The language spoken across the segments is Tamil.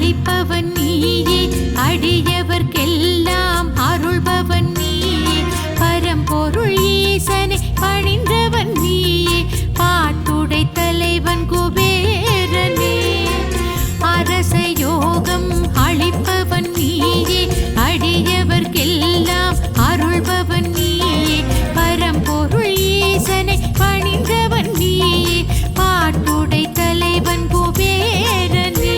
அளிப்பவன் நீயே, அடியவர்க்கெல்லாம் அருள்பவன் நீயே, பரம்பொருள் ஈசனை பணிந்தவன் நீயே, பாட்டுடை தலைவன் குபேரனே. அரச யோகம் அளிப்பவன் நீயே, அடியவர்க்கெல்லாம் அருள்பவன் நீயே, பரம்பொருள் ஈசனை பணிந்தவன் நீயே, பாட்டுடை தலைவன் குபேரனே.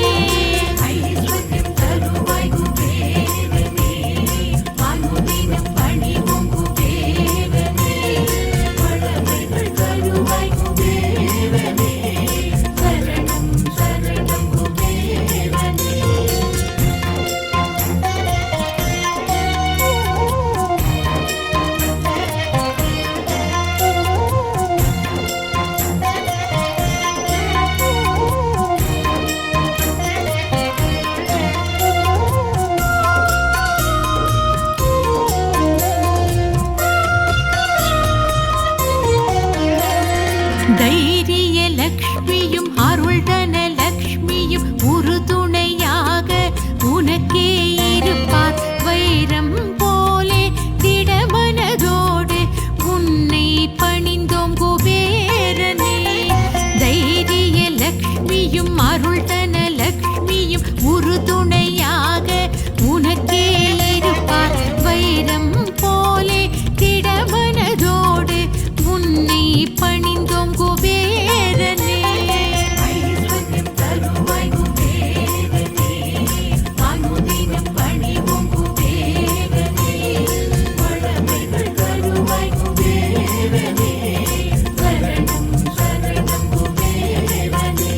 ஐஸ்வர்யம் தருவாய் குபேரனே, அனுதினம் பணிவோம் குபேரனே, வளமைகள் தருவாய் குபேரனே, சரணம் சரணம் குபேரனே. தைரிய லக்ஷ்மியும் அருள் தன லக்ஷ்மியும் உறுதுணையாக உனக்கே இருப்பார், வைரம் போலே திடமனதோடு உன்னை பணிந்தோம் குபேரனே. தைரிய லக்ஷ்மியும் அருள் தன லக்ஷ்மியும் உறுதுணையாக உனக்கே இருப்பார், வைரம் போலே திடமனதோடு உன்னை பணிந்தோம் குபேரனே. ஐஸ்வர்யம் தருவாய் குபேரனே, அனுதினம் பணிவோம் குபேரனே, வளமைகள் தருவாய் குபேரனே, சரணம் சரணம் குபேரனே.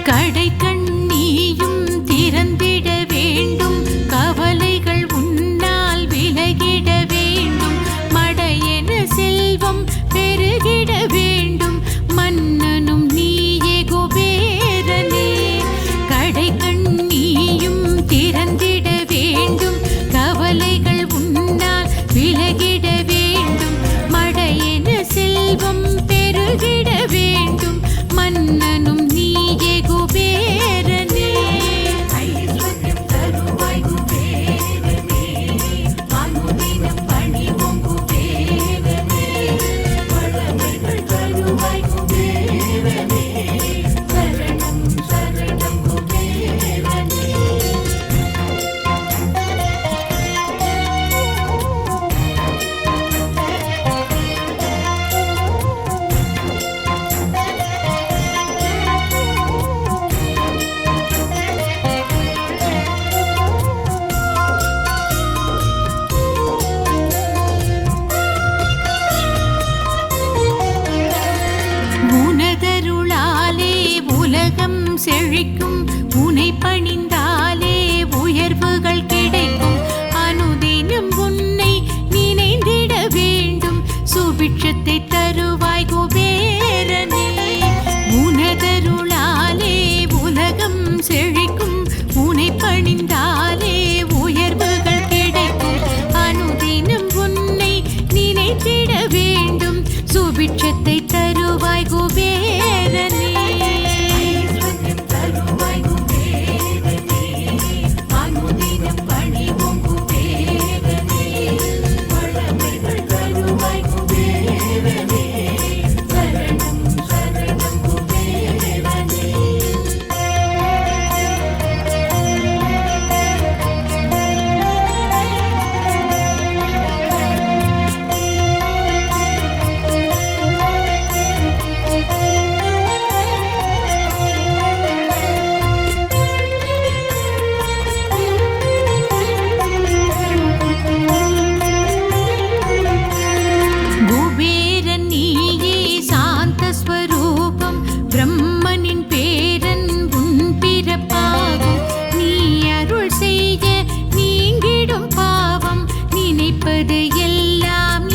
கடை கண்ணியும் திறந்திட வேண்டும், கவலைகள் உன்னால் விலகிட வேண்டும், மடையென செல்வம் பெருகிட வேண்டும், மன்னனும் நீயே குபேரனே. கடை கண்ணியும் திறந்திட வேண்டும், கவலைகள் உன்னால் விலகிட வேண்டும், மடையென செல்வம் பெருகிட வேண்டும், மன்னனும் நீயே குபேரனே. ஐஸ்வர்யம் தருவாய் குபேரனே, அனுதினம் பணிவோம் குபேரனே, வளமைகள் தருவாய் குபேரனே, சரணம் சரணம் குபேரனே. உனதருளாலே உலகம் செழிக்கும், உனை பணிந்தாலே உயர்வுகள் கிடைக்கும், அனுதினம் உன்னை நினைந்திட வேண்டும், சுபிட்சத்தை தருவாய் குபேரனே. உனதருளாலே உலகம் செழிக்கும், உனை பணிந்தாலே உயர்வுகள் கிடைக்கும், அனுதினம் உன்னை நினைத்திட வேண்டும், சுபிட்சத்தை தருவாய் குபேரனே. ஐஸ்வர்யம் தருவாய் குபேரனே, அனுதினம் பணிவோம் குபேரனே, வளமைகள் தருவாய் குபேரனே, சரணம் சரணம் குபேரனே. நினைப்பது எல்லாம்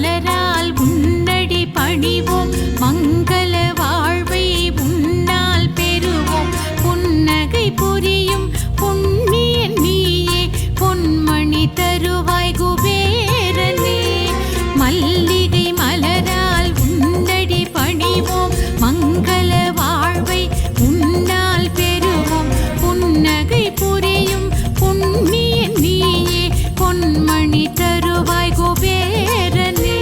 மலரால் உன்னடி பணிவோம் மங்கள வாழ்வை உன்னால் பெறுவோம் புன்னகை புரியும் புண்ணியன் நீயே பொன்மணி தருவாய் குபேரனே மல்லிகை மலரால் உன்னடி பணிவோம் மங்கள வாழ்வை உன்னால் பெறுவோம் புன்னகை புரியும் புண்ணியன் நீயே பொன்மணி தருவாய் குபேரனே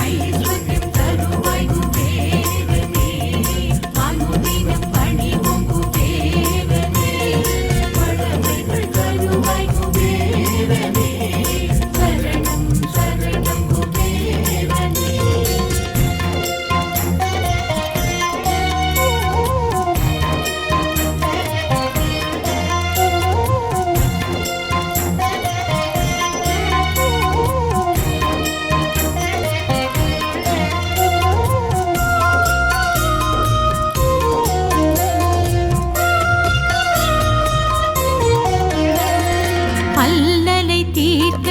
ஐஸ்வர்யம் தருவாய் குபேரனே அனுதினம் பணிவோம் குபேரனே வளமைகள் தருவாய் குபேரனே சரணம் சரணம் குபேரனே அல்லலை தீர்க்க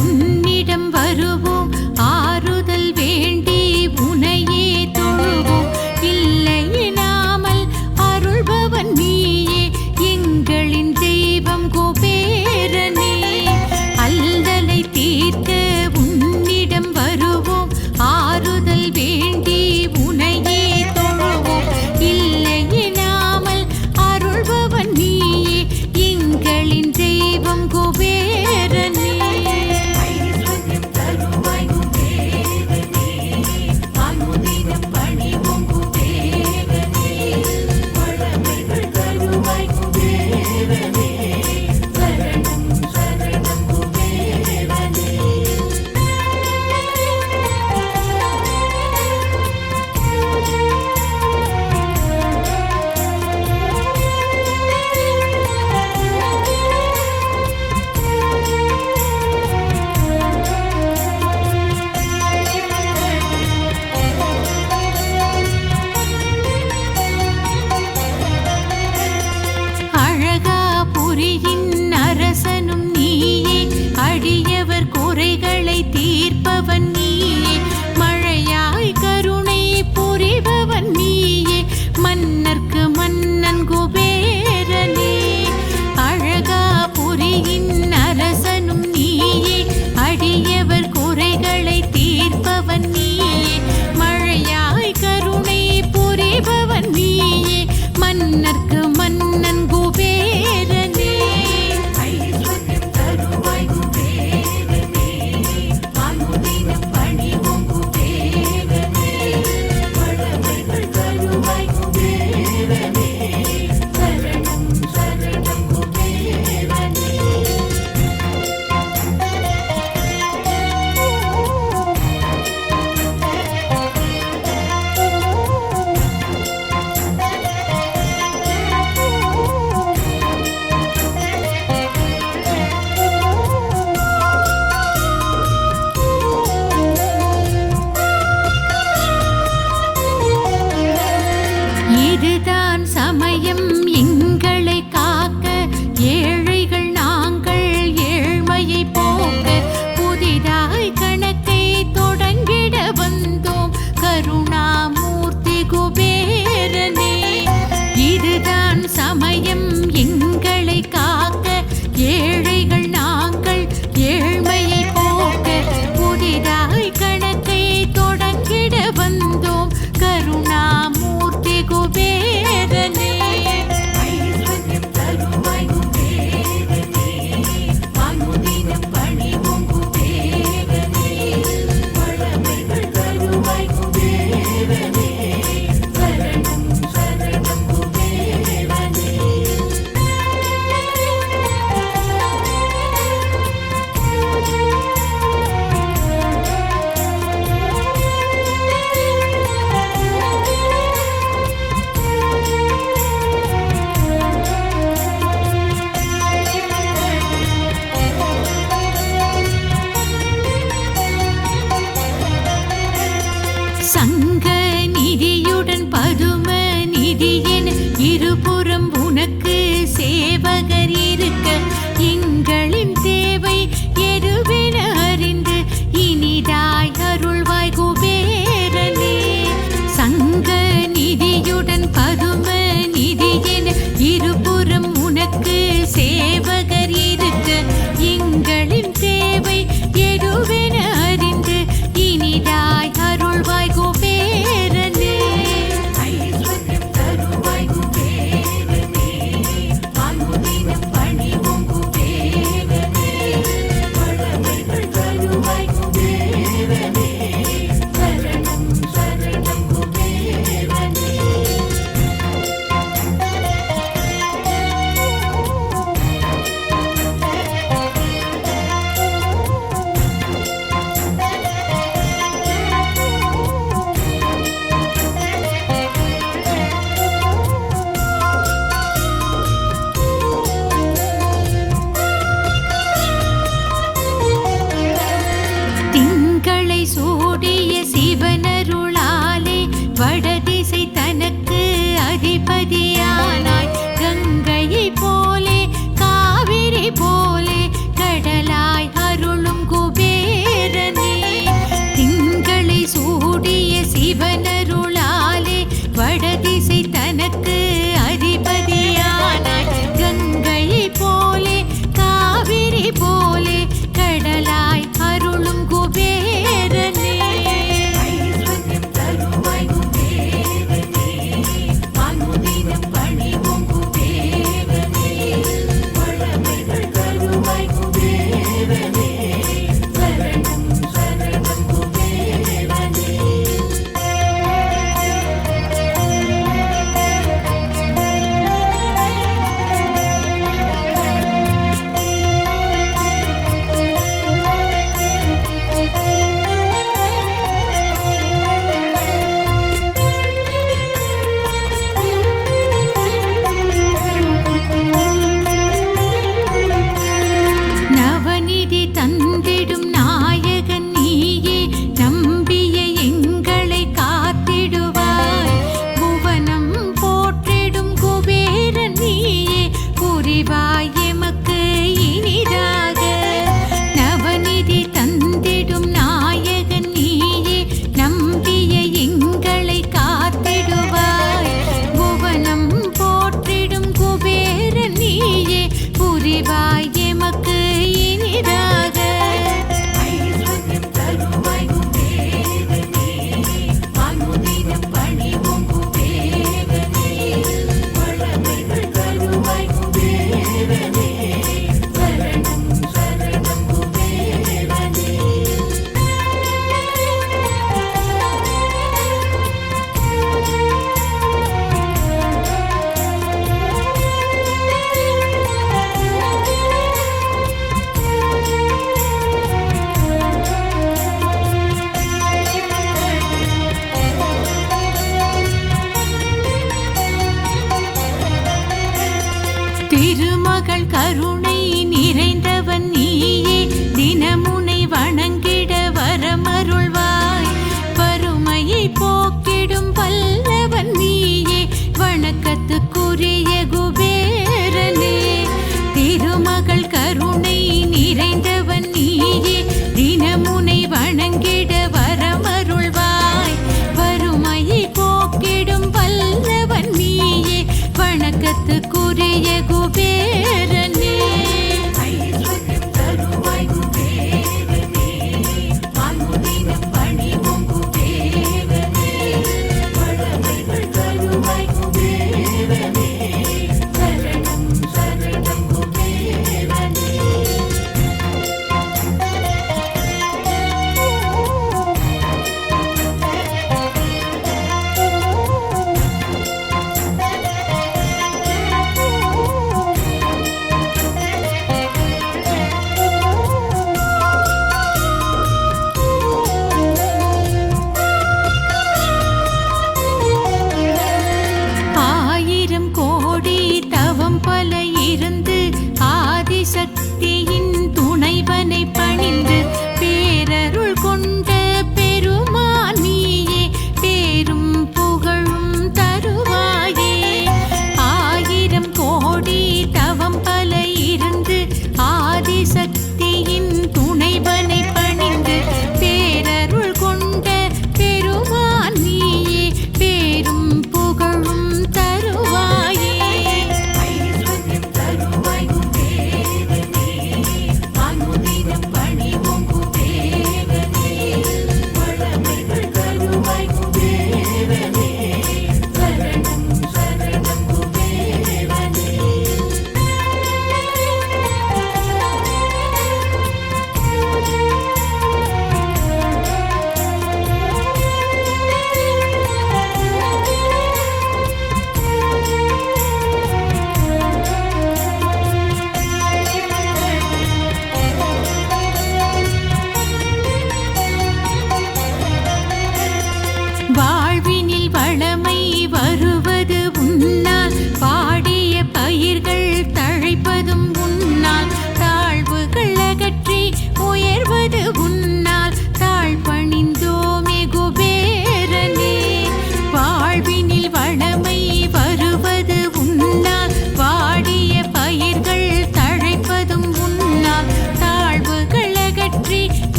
உன்னிடம் வருவோம் ஆறுதல் வேண்டி உனையே தொழுவோம் இல்லையினாமல் அருள்பவன் நீயே எங்களின் தெய்வம் குபேரனே அல்லலை தீர்க்க உன்னிடம் வருவோம் ஆறுதல் வேண்டி உனையே தொழுவோம் இல்லையினாமல் அருள்பவன் நீயே எங்களின் தெய்வம் குபேரனே ஐஸ்வர்யம் தருவாய் குபேரனே அனுதினம் பணிவோம் குபேரனே வளமைகள் தருவாய் குபேரனே சரணம் சரணம் குபேரனே அழகாபுரியின் அரசனும் நீயே அடியவர் குறைகளை தீர்ப்பவன் நீயே மழையாய் கருணை புரிபவன் நீயே மன்னர்க்கு மன்னன் குபேரனே அழகாபுரியின் அரசனும் நீயே அடியவர் குறைகளை தீர்ப்பவன் நீயே மழையாய் கருணை புரிபவன் நீயே மன்னர்க்கு மன்னன் குபேரனே ஐஸ்வர்யம் தருவாய் குபேரனே அனுதினம்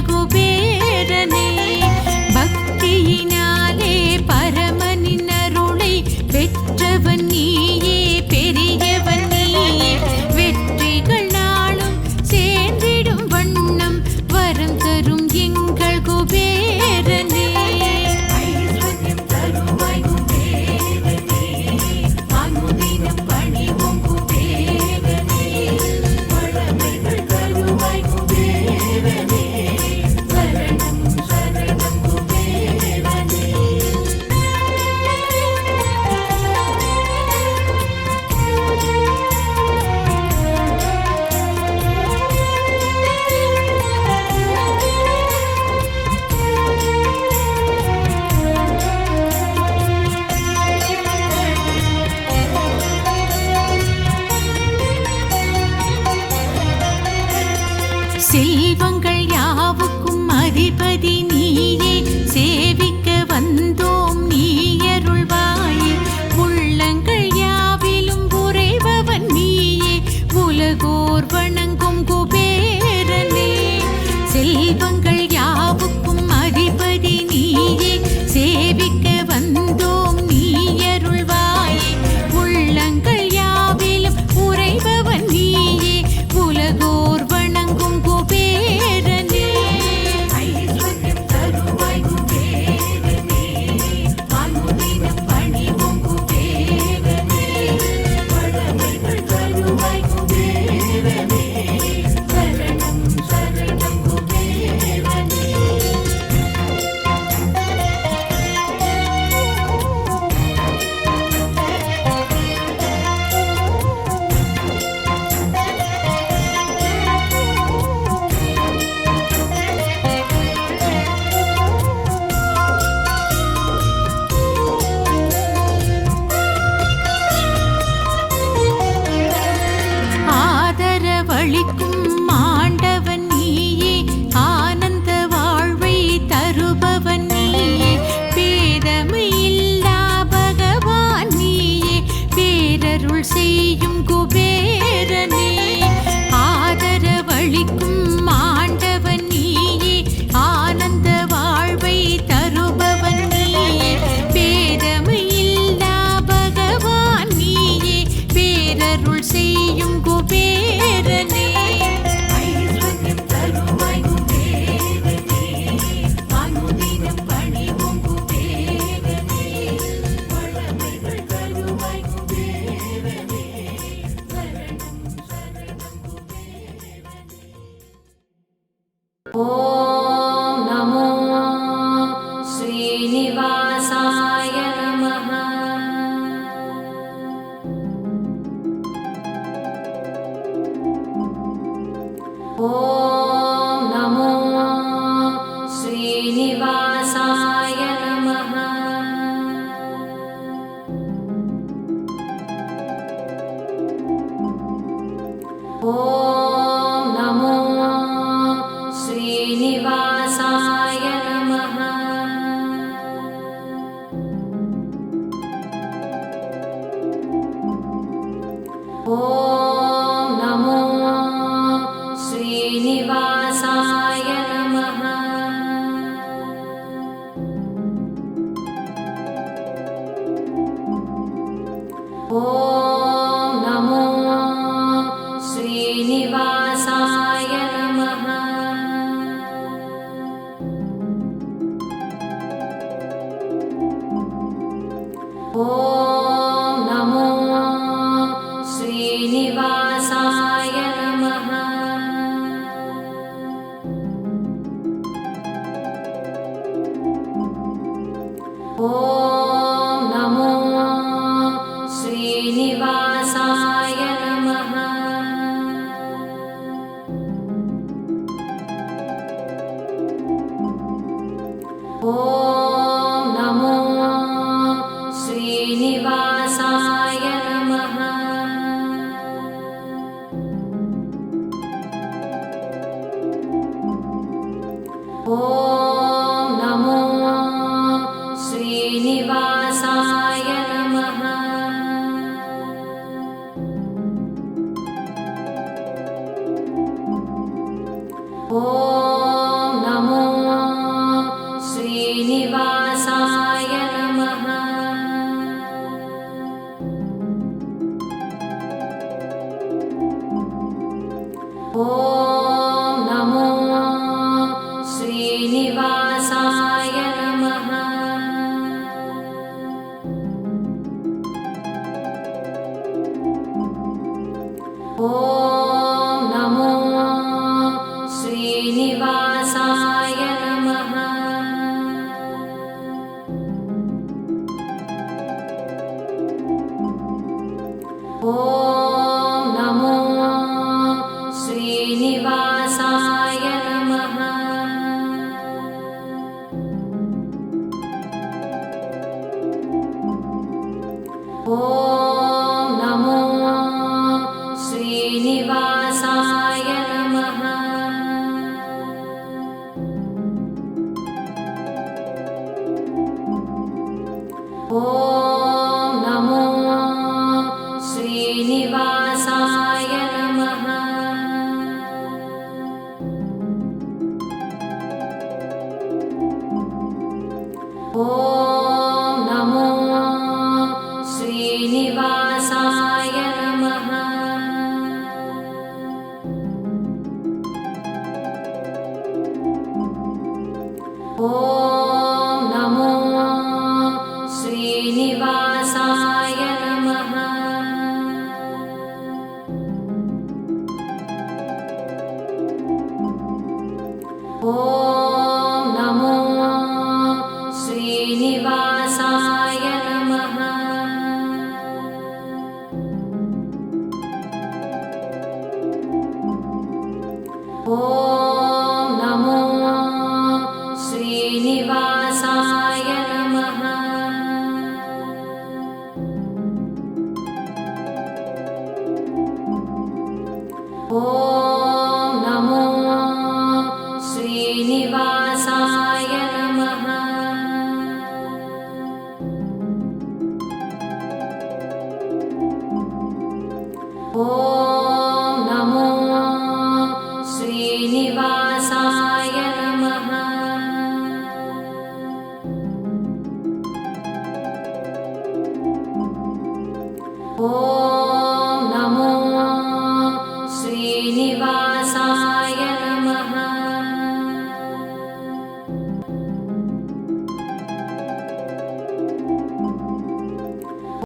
எங்கள் குபேரனே. பக்தியினாலே பரமனின் அருளை பெற்றவன் நீயே, பெரியவன் நீயே. வெற்றிகள் நாளும் சேர்ந்திடும் வண்ணம் வரம் தரும் எங்கள் குபேரனே. ஐஸ்வர்யம் தருவாய் குபேரனே, அனுதினம் பணிவோம் குபேரனே. வளமைகள் தருவாய் குபேரனே, சரணம் சரணம் குபேரனே. செல்வங்கள் யாவுக்கும் அதிபதி நீயே, சேவிக்க வந்தோம் நீ அருள்வாயே. உள்ளங்கள் யாவிலும் உறைபவன் நீயே, உலகோர் வணங்கும் குபேரனே. செல்வங்கள் யாவுக்கும் அதிபதி நீயே, சேவிக்க வந்தோம் நீ அருள்வாயே. உள்ளங்கள் யாவிலும் உறைபவன் நீயே, உலகோர் வணங்கும் குபேரனே. ஐஸ்வர்யம் தருவாய் குபேரனே, அனுதினம் பணிவோம் குபேரனே. வளமைகள் தருவாய் குபேரனே, சரணம் சரணம் குபேரனே. ஆதரவளிக்கும் ஆண்டவன் நீயே, ஆனந்த வாழ்வை தருபவன் நீயே. பேதமையில்லா பகவான் நீயே, பேரருள் செய்யும் குபேரனே. ஆதரவளிக்கும் ஆண்டவன் நீயே, ஆனந்த வாழ்வை தருபவன் நீயே. பேதமையில்லா பகவான் நீயே, பேரருள் செய்யும் குபேரனே. ஐஸ்வர்யம் தருவாய் குபேரனே, அனுதினம் பணிவோம் குபேரனே. வளமைகள் தருவாய் குபேரனே, சரணம் சரணம் குபேரனே. ஓம் நமோ ஸ்ரீனிவாசாய நமः. ஓம் நமோ ஸ்ரீனிவாசாய நமः. ஓம் நமோ ஸ்ரீனிவாசாய நமः. ஓம் நமோ ஸ்ரீனிவாசாய நமः. ஓம் நமோ ஸ்ரீனிவாசாய நமः. ஓம் நமோ ஸ்ரீனிவாசாய நமः. ஓம் நமோ ஸ்ரீனிவாசாய நமः. ஓம் நமோ ஸ்ரீனிவாசாய நமः. ஓம் நமோ ஸ்ரீனிவாசாய நமः. ஓம் நமோ ॐ नमो श्रीनिवासाय नमः। ॐ नमो श्रीनिवासाय नमः। ॐ नमो श्रीनिवासाय नमः। ॐ नमो श्रीनिवासाय नमः। ॐ नमो श्रीनिवासाय नमः। ॐ नमो श्रीनिवासाय नमः। ॐ नमो श्रीनिवासाय नमः। ॐ नमो श्रीनिवासाय नमः। ॐ